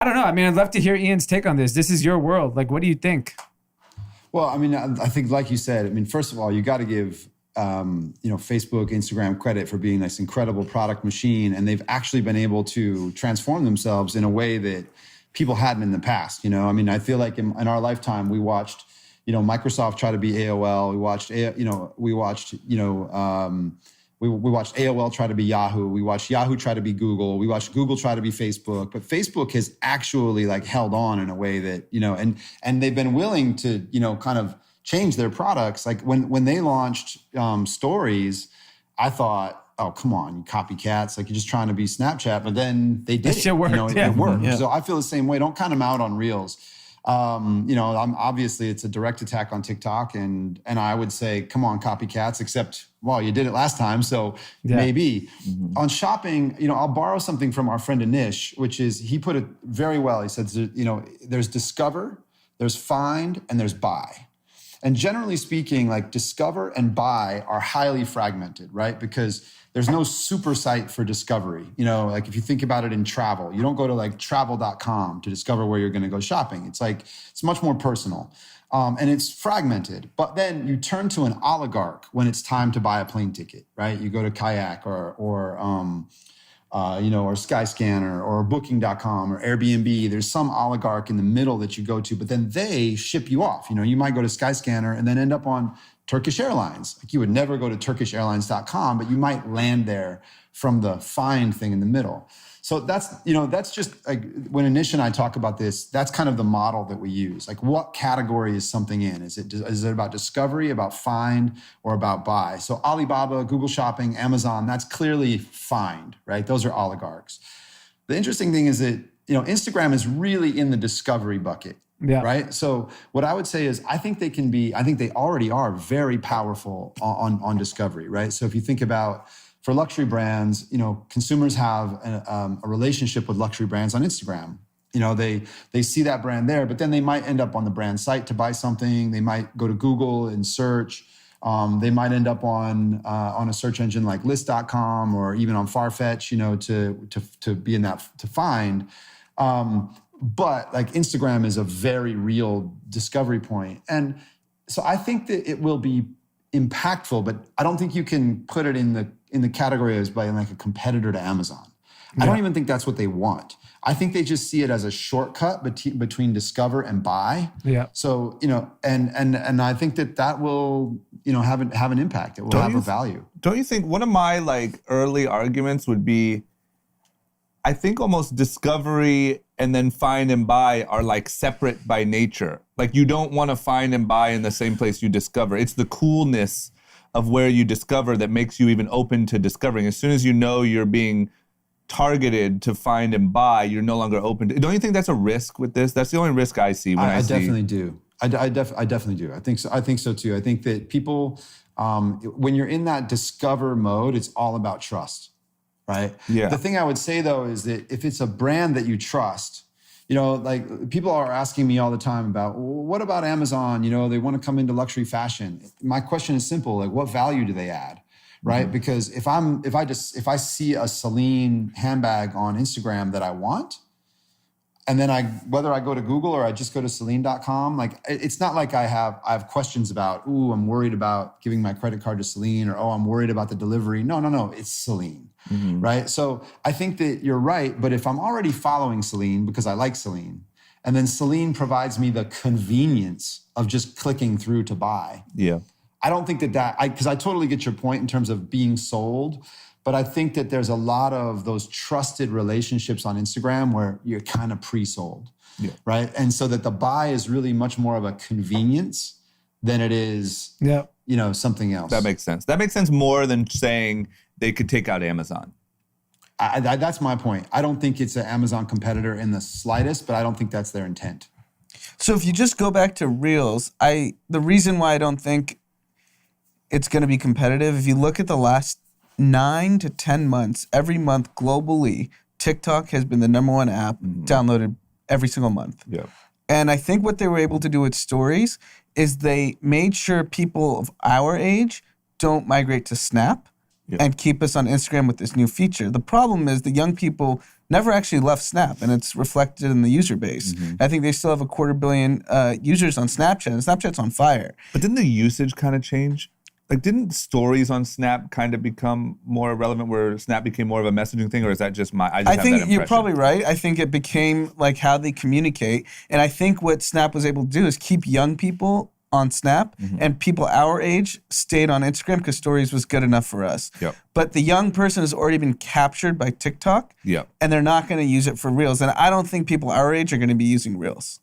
I don't know. I mean, I'd love to hear Ian's take on this. This is your world. Like, what do you think? Well, I mean, I think, like you said, I mean, first of all, you got to give, Facebook, Instagram credit for being this incredible product machine. And they've actually been able to transform themselves in a way that people hadn't in the past. You know, I mean, I feel like in our lifetime, we watched, Microsoft try to be AOL. We watched, we watched AOL try to be Yahoo. We watched Yahoo try to be Google. We watched Google try to be Facebook. But Facebook has actually like held on in a way that, and they've been willing to, kind of change their products. Like when they launched Stories, I thought, oh, come on, you copycats. Like, you're just trying to be Snapchat. But then they did. It worked. It worked. Yeah. So I feel the same way. Don't count them out on Reels. I'm obviously it's a direct attack on TikTok, and I would say, come on, copycats, except, well, you did it last time, so maybe. Mm-hmm. On shopping, I'll borrow something from our friend Anish, which is, he put it very well. He said, there's discover, there's find, and there's buy. And generally speaking, like, discover and buy are highly fragmented, right? Because there's no super site for discovery. Like, if you think about it in travel, you don't go to like travel.com to discover where you're going to go shopping. It's like, it's much more personal. And it's fragmented. But then you turn to an oligarch when it's time to buy a plane ticket, right? You go to Kayak or Skyscanner or Booking.com or Airbnb. There's some oligarch in the middle that you go to, but then they ship you off. You might go to Skyscanner and then end up on Turkish Airlines. Like, you would never go to TurkishAirlines.com, but you might land there from the find thing in the middle. So that's just like, when Anish and I talk about this, that's kind of the model that we use. Like, what category is something in? Is it about discovery, about find, or about buy? So Alibaba, Google Shopping, Amazon, that's clearly find, right? Those are oligarchs. The interesting thing is that, Instagram is really in the discovery bucket. Yeah. Right. So what I would say is, I think they already are very powerful on discovery. Right. So if you think about, for luxury brands, consumers have a relationship with luxury brands on Instagram. They see that brand there, but then they might end up on the brand site to buy something. They might go to Google and search. They might end up on a search engine like list.com or even on Farfetch, to be in that, to find. But like, Instagram is a very real discovery point. And so I think that it will be impactful, but I don't think you can put it in the category as being like a competitor to Amazon. Yeah. I don't even think that's what they want. I think they just see it as a shortcut between discover and buy. Yeah. So, and I think that will, have an impact. It will have a value. Don't you think one of my like early arguments would be, I think almost discovery and then find and buy are like separate by nature. Like, you don't want to find and buy in the same place you discover. It's the coolness of where you discover that makes you even open to discovering. As soon as you know you're being targeted to find and buy, you're no longer open to. Don't you think that's a risk with this? That's the only risk I see when I see. I definitely do. I definitely do. I think so. I think so too. I think that people, when you're in that discover mode, it's all about trust. Right. Yeah. The thing I would say, though, is that if it's a brand that you trust, like, people are asking me all the time about, well, what about Amazon? They want to come into luxury fashion. My question is simple. Like, what value do they add? Right. Mm-hmm. Because if I see a Celine handbag on Instagram that I want, and then whether I go to Google or I just go to Celine.com, like, it's not like I have questions about, I'm worried about giving my credit card to Celine, or, I'm worried about the delivery. No, it's Celine. Mm-hmm. Right. So I think that you're right. But if I'm already following Celine because I like Celine, and then Celine provides me the convenience of just clicking through to buy. Yeah. I don't think because I totally get your point in terms of being sold. But I think that there's a lot of those trusted relationships on Instagram where you're kind of pre-sold. Yeah. Right. And so that the buy is really much more of a convenience than it is, something else. That makes sense. That makes sense more than saying they could take out Amazon. That's my point. I don't think it's an Amazon competitor in the slightest, but I don't think that's their intent. So if you just go back to Reels, the reason why I don't think it's going to be competitive, if you look at the last 9 to 10 months, every month globally, TikTok has been the number one app downloaded every single month. Yeah. And I think what they were able to do with Stories is they made sure people of our age don't migrate to Snap and keep us on Instagram with this new feature. The problem is the young people never actually left Snap, and it's reflected in the user base. I think they still have 250 million users on Snapchat, and Snapchat's on fire. But didn't the usage kind of change? Like, didn't stories on Snap kind of become more relevant where Snap became more of a messaging thing, or is that just I think you're probably right. I think it became like how they communicate. And I think what Snap was able to do is keep young people on Snap, and people our age stayed on Instagram because stories was good enough for us. Yep. But the young person has already been captured by TikTok, Yep. and they're not going to use it for Reels. And I don't think people our age are going to be using Reels.